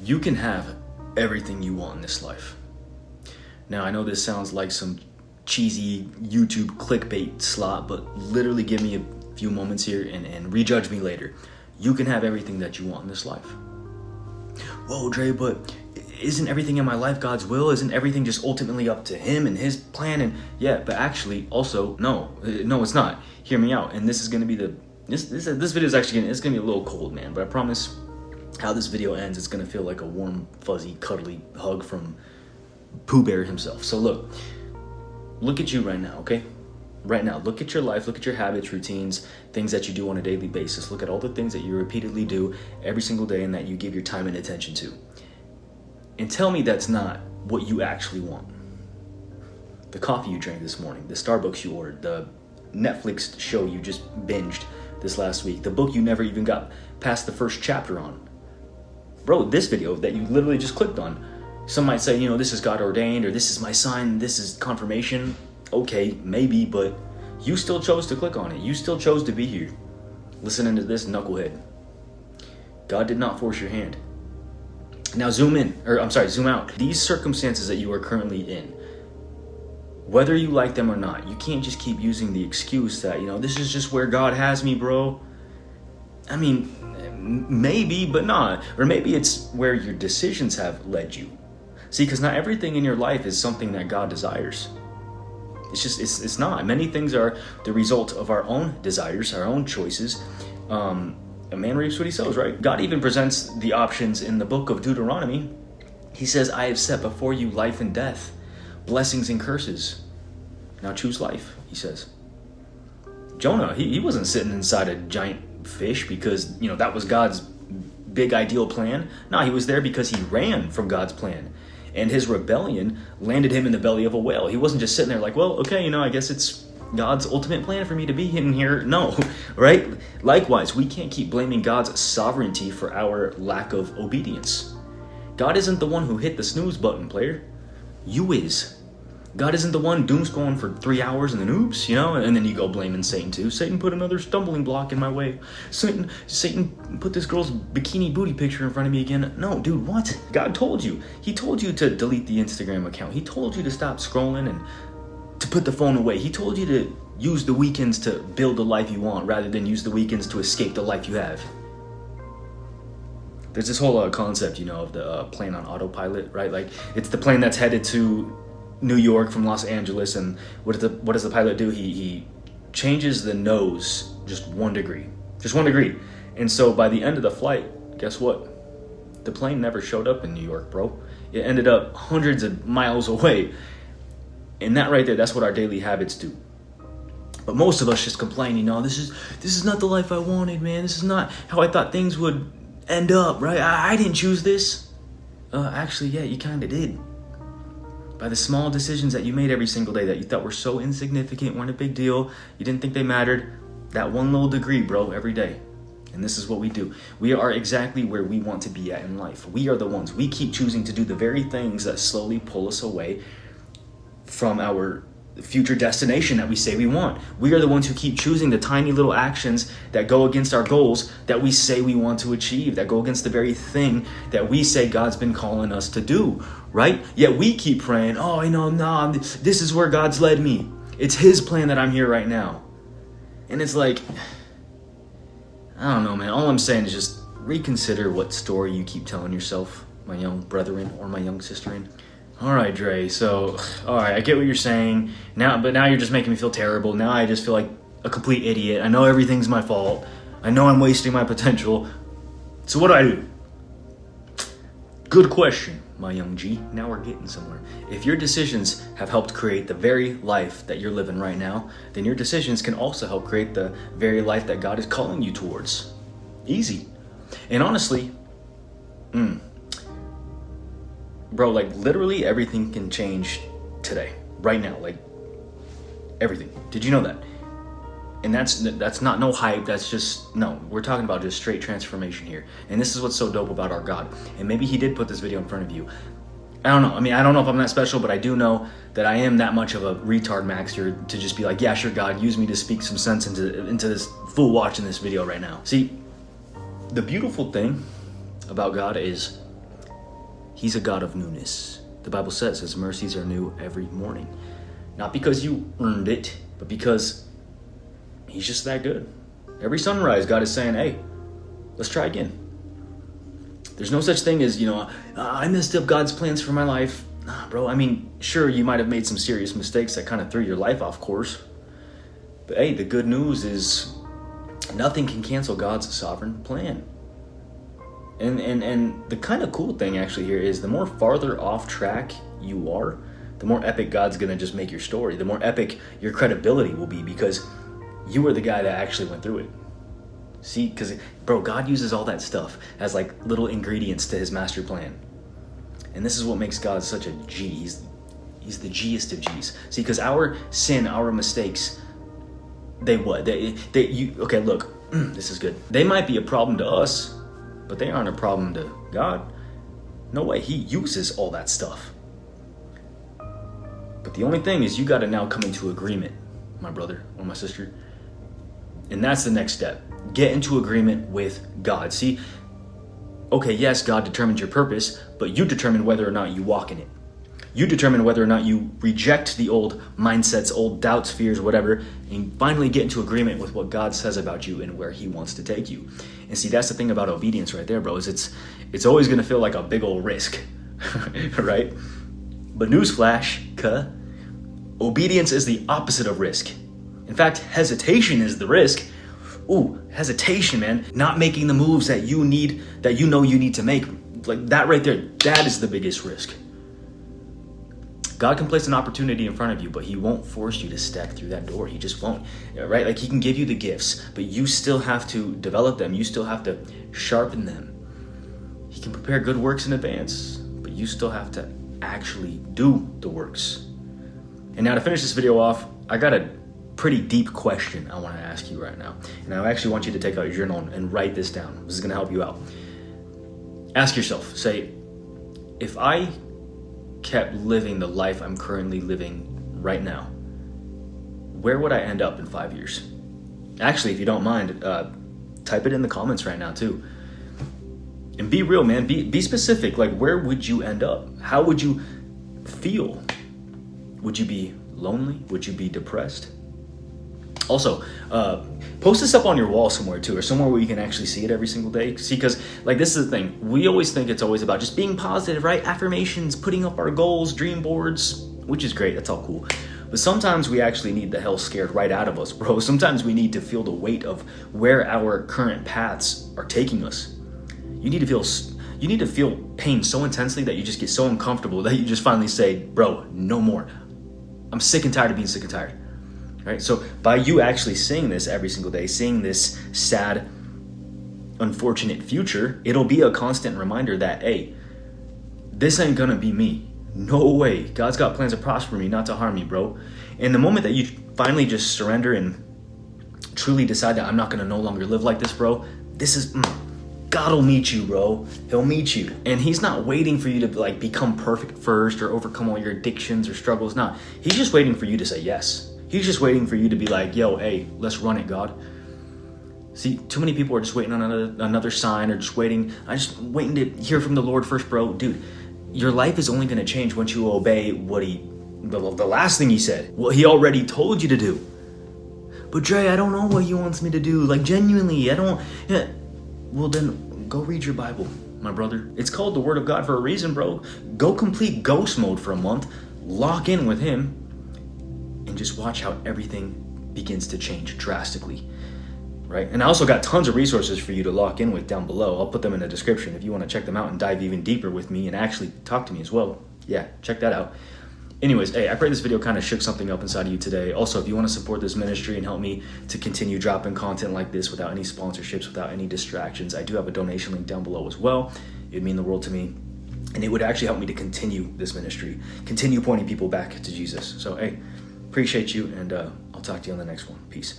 You can have everything you want in this life. Now, I know this sounds like some cheesy YouTube clickbait slot, but literally give me a few moments here and rejudge me later. You can have everything that you want in this life. Whoa, Dre, but isn't everything in my life God's will? Isn't everything just ultimately up to Him and His plan? And yeah, but actually, also, no, it's not. Hear me out. And this is gonna be this video is actually it's gonna be a little cold, man. But I promise, how this video ends, it's gonna feel like a warm, fuzzy, cuddly hug from Pooh Bear himself. So look at you right now, okay? Right now, look at your life, look at your habits, routines, things that you do on a daily basis. Look at all the things that you repeatedly do every single day and that you give your time and attention to. And tell me that's not what you actually want. The coffee you drank this morning, the Starbucks you ordered, the Netflix show you just binged this last week, the book you never even got past the first chapter on. Bro, this video that you literally just clicked on, some might say, this is God ordained, or this is my sign, this is confirmation. Okay, maybe, but you still chose to click on it. You still chose to be here, listening to this knucklehead. God did not force your hand. Now zoom out. These circumstances that you are currently in, whether you like them or not, you can't just keep using the excuse that, this is just where God has me, bro. I mean, maybe, but not. Or maybe it's where your decisions have led you. See, because not everything in your life is something that God desires. It's not. Many things are the result of our own desires, our own choices. A man reaps what he sows, right? God even presents the options in the book of Deuteronomy. He says, I have set before you life and death, blessings and curses. Now choose life, he says. Jonah, he wasn't sitting inside a giant fish because, that was God's big ideal plan. No, he was there because he ran from God's plan. And his rebellion landed him in the belly of a whale. He wasn't just sitting there like, well, okay, I guess it's God's ultimate plan for me to be in here. No, right? Likewise, we can't keep blaming God's sovereignty for our lack of obedience. God isn't the one who hit the snooze button, player. You is. God isn't the one doom scrolling for 3 hours and then oops, and then you go blaming Satan too. Satan put another stumbling block in my way. Satan put this girl's bikini booty picture in front of me again. No, dude, what? God told you. He told you to delete the Instagram account. He told you to stop scrolling and to put the phone away. He told you to use the weekends to build the life you want rather than use the weekends to escape the life you have. There's this whole concept, of the plane on autopilot, right? Like, it's the plane that's headed to New York from Los Angeles, and what does the pilot do? He changes the nose just 1 degree. And so by the end of the flight, guess what? The plane never showed up in New York, bro. It ended up hundreds of miles away. And that right there, that's what our daily habits do. But most of us just complain, this is not the life I wanted, man. This is not how I thought things would end up, right? I didn't choose this. Actually, yeah, you kind of did. By the small decisions that you made every single day that you thought were so insignificant, weren't a big deal, you didn't think they mattered, that 1 little degree, bro, every day. And this is what we do. We are exactly where we want to be at in life. We are the ones. We keep choosing to do the very things that slowly pull us away from our future destination that we say we want. We are the ones who keep choosing the tiny little actions that go against our goals that we say we want to achieve, that go against the very thing that we say God's been calling us to do, right? Yet we keep praying, this is where God's led me. It's His plan that I'm here right now. And it's like, I don't know, man. All I'm saying is just reconsider what story you keep telling yourself, my young brethren or my young sisterin. All right, Dre, I get what you're saying, but now you're just making me feel terrible. Now I just feel like a complete idiot. I know everything's my fault. I know I'm wasting my potential. So what do I do? Good question, my young G. Now we're getting somewhere. If your decisions have helped create the very life that you're living right now, then your decisions can also help create the very life that God is calling you towards. Easy. And honestly, bro, like literally everything can change today, right now, like everything. Did you know that? And that's not no hype. That's just, no, we're talking about just straight transformation here. And this is what's so dope about our God. And maybe He did put this video in front of you. I don't know. I don't know if I'm that special, but I do know that I am that much of a retard maxter to just be like, yeah, sure, God, use me to speak some sense into this fool watching this video right now. See, the beautiful thing about God is He's a God of newness. The Bible says his mercies are new every morning. Not because you earned it, but because he's just that good. Every sunrise, God is saying, hey, let's try again. There's no such thing as, I messed up God's plans for my life. Nah, bro. I mean, sure, you might have made some serious mistakes that kind of threw your life off course. But hey, the good news is nothing can cancel God's sovereign plan. And the kind of cool thing actually here is the more farther off track you are, the more epic God's going to just make your story. The more epic your credibility will be because you were the guy that actually went through it. See, because, bro, God uses all that stuff as like little ingredients to his master plan. And this is what makes God such a G. He's the G'est of G's. See, because our sin, our mistakes, okay, look, this is good. They might be a problem to us, but they aren't a problem to God. No way, he uses all that stuff. But the only thing is you got to now come into agreement, my brother or my sister. And that's the next step. Get into agreement with God. See, okay, yes, God determines your purpose, but you determine whether or not you walk in it. You determine whether or not you reject the old mindsets, old doubts, fears, whatever, and finally get into agreement with what God says about you and where he wants to take you. And see, that's the thing about obedience right there, bro, is it's always going to feel like a big old risk, right? But newsflash, obedience is the opposite of risk. In fact, hesitation is the risk. Ooh, hesitation, man. Not making the moves that you know you need to make. Like that right there, that is the biggest risk. God can place an opportunity in front of you, but he won't force you to step through that door. He just won't, right? Like he can give you the gifts, but you still have to develop them. You still have to sharpen them. He can prepare good works in advance, but you still have to actually do the works. And now to finish this video off, I got a pretty deep question I want to ask you right now. And I actually want you to take out your journal and write this down. This is going to help you out. Ask yourself, say, if I kept living the life I'm currently living right now, where would I end up in 5 years? Actually, if you don't mind, type it in the comments right now too. And be real, man. Be specific. Like, where would you end up? How would you feel? Would you be lonely? Would you be depressed? Also, post this up on your wall somewhere too, or somewhere where you can actually see it every single day. See, because like this is the thing. We always think it's always about just being positive, right? Affirmations, putting up our goals, dream boards, which is great. That's all cool. But sometimes we actually need the hell scared right out of us, bro. Sometimes we need to feel the weight of where our current paths are taking us. You need to feel pain so intensely that you just get so uncomfortable that you just finally say, bro, no more. I'm sick and tired of being sick and tired. Right? So by you actually seeing this every single day, seeing this sad, unfortunate future, it'll be a constant reminder that, hey, this ain't gonna be me. No way. God's got plans to prosper me, not to harm me, bro. And the moment that you finally just surrender and truly decide that I'm not gonna no longer live like this, bro, God will meet you, bro. He'll meet you. And he's not waiting for you to like become perfect first or overcome all your addictions or struggles. Nah, he's just waiting for you to say yes. He's just waiting for you to be like, yo, hey, let's run it, God. See, too many people are just waiting on another sign or just waiting to hear from the Lord first, bro. Dude, your life is only going to change once you obey the last thing he said, what he already told you to do. But Dre, I don't know what he wants me to do. Like, genuinely, I don't. Yeah. Well, then go read your Bible, my brother. It's called the Word of God for a reason, bro. Go complete ghost mode for a month. Lock in with him. And just watch how everything begins to change drastically, right? And I also got tons of resources for you to lock in with down below. I'll put them in the description if you want to check them out and dive even deeper with me and actually talk to me as well. Yeah, check that out. Anyways, hey, I pray this video kind of shook something up inside of you today. Also, if you want to support this ministry and help me to continue dropping content like this without any sponsorships, without any distractions, I do have a donation link down below as well. It'd mean the world to me. And it would actually help me to continue this ministry, continue pointing people back to Jesus. So, hey, appreciate you, and I'll talk to you on the next one. Peace.